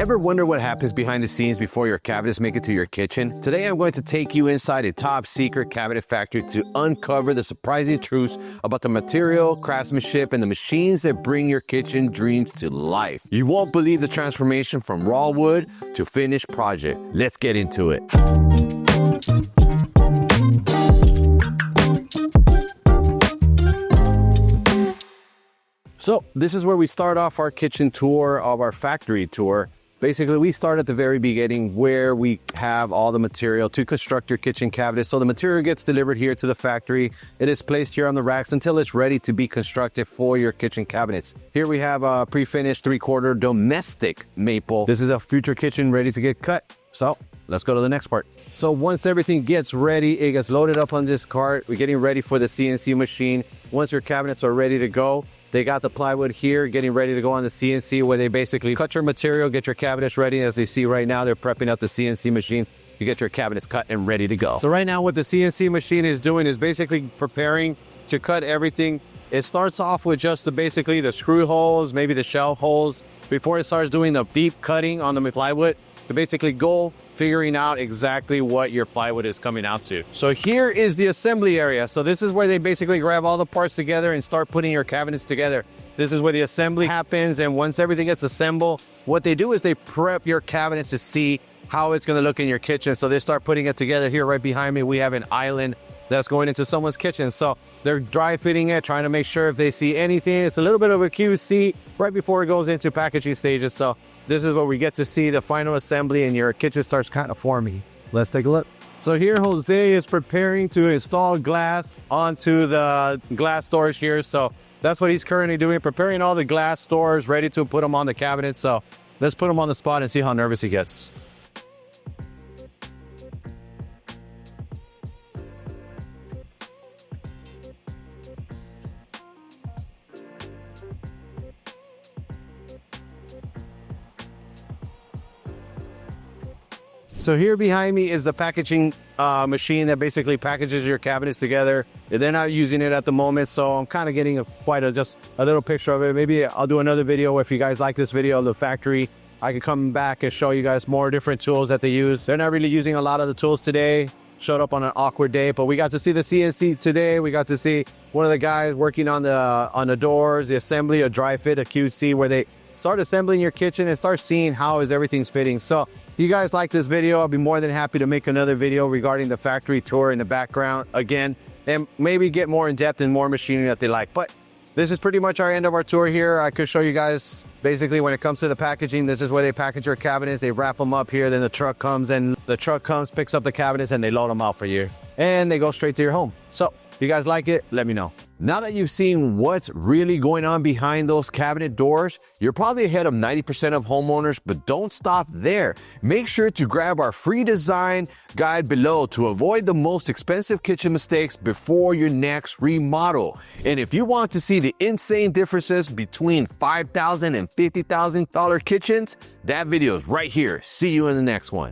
Ever wonder what happens behind the scenes before your cabinets make it to your kitchen? Today I'm going to take you inside a top secret cabinet factory to uncover the surprising truths about the material, craftsmanship, and the machines that bring your kitchen dreams to life. You won't believe the transformation from raw wood to finished project. Let's get into it. So this is where we start off our kitchen tour of our factory tour. Basically, we start at the very beginning where we have all the material to construct your kitchen cabinet. So the material gets delivered here to the factory. It is placed here on the racks until it's ready to be constructed for your kitchen cabinets. Here we have a pre-finished 3/4 domestic maple. This is a future kitchen ready to get cut. So let's go to the next part. So once everything gets ready, it gets loaded up on this cart. We're getting ready for the CNC machine. Once your cabinets are ready to go, they got the plywood here, getting ready to go on the CNC, where they basically cut your material, get your cabinets ready. As they see right now, they're prepping up the CNC machine. You get your cabinets cut and ready to go. So right now what the CNC machine is doing is basically preparing to cut everything. It starts off with just basically the screw holes, maybe the shelf holes, before it starts doing the deep cutting on the plywood to basically go figuring out exactly what your plywood is coming out to. So here is the assembly area. So this is where they basically grab all the parts together and start putting your cabinets together. This is where the assembly happens, and once everything gets assembled, what they do is they prep your cabinets to see how it's going to look in your kitchen. So they start putting it together. Here right behind me, we have an island that's going into someone's kitchen. So they're dry fitting it, trying to make sure if they see anything. It's a little bit of a QC right before it goes into packaging stages. So this is where we get to see the final assembly and your kitchen starts kind of forming. Let's take a look. So here Jose is preparing to install glass onto the glass doors here. So that's what he's currently doing, preparing all the glass doors, ready to put them on the cabinet. So let's put him on the spot and see how nervous he gets. So here behind me is the packaging machine that basically packages your cabinets together. They're not using it at the moment, so I'm kind of getting just a little picture of it. Maybe I'll do another video if you guys like this video of the factory. I can come back and show you guys more different tools that they use. They're not really using a lot of the tools today. Showed up on an awkward day, but we got to see the CNC today. We got to see one of the guys working on the doors, the assembly, a dry fit, a QC, where they start assembling your kitchen and start seeing how is everything's fitting. So if you guys like this video, I'll be more than happy to make another video regarding the factory tour in the background again, and maybe get more in depth and more machinery that they like. But this is pretty much our end of our tour here. I could show you guys basically when it comes to the packaging. This is where they package your cabinets. They wrap them up here. Then the truck comes, picks up the cabinets, and they load them out for you. And they go straight to your home. So if you guys like it, let me know. Now that you've seen what's really going on behind those cabinet doors, you're probably ahead of 90% of homeowners, but don't stop there. Make sure to grab our free design guide below to avoid the most expensive kitchen mistakes before your next remodel. And if you want to see the insane differences between $5,000 and $50,000 kitchens, that video is right here. See you in the next one.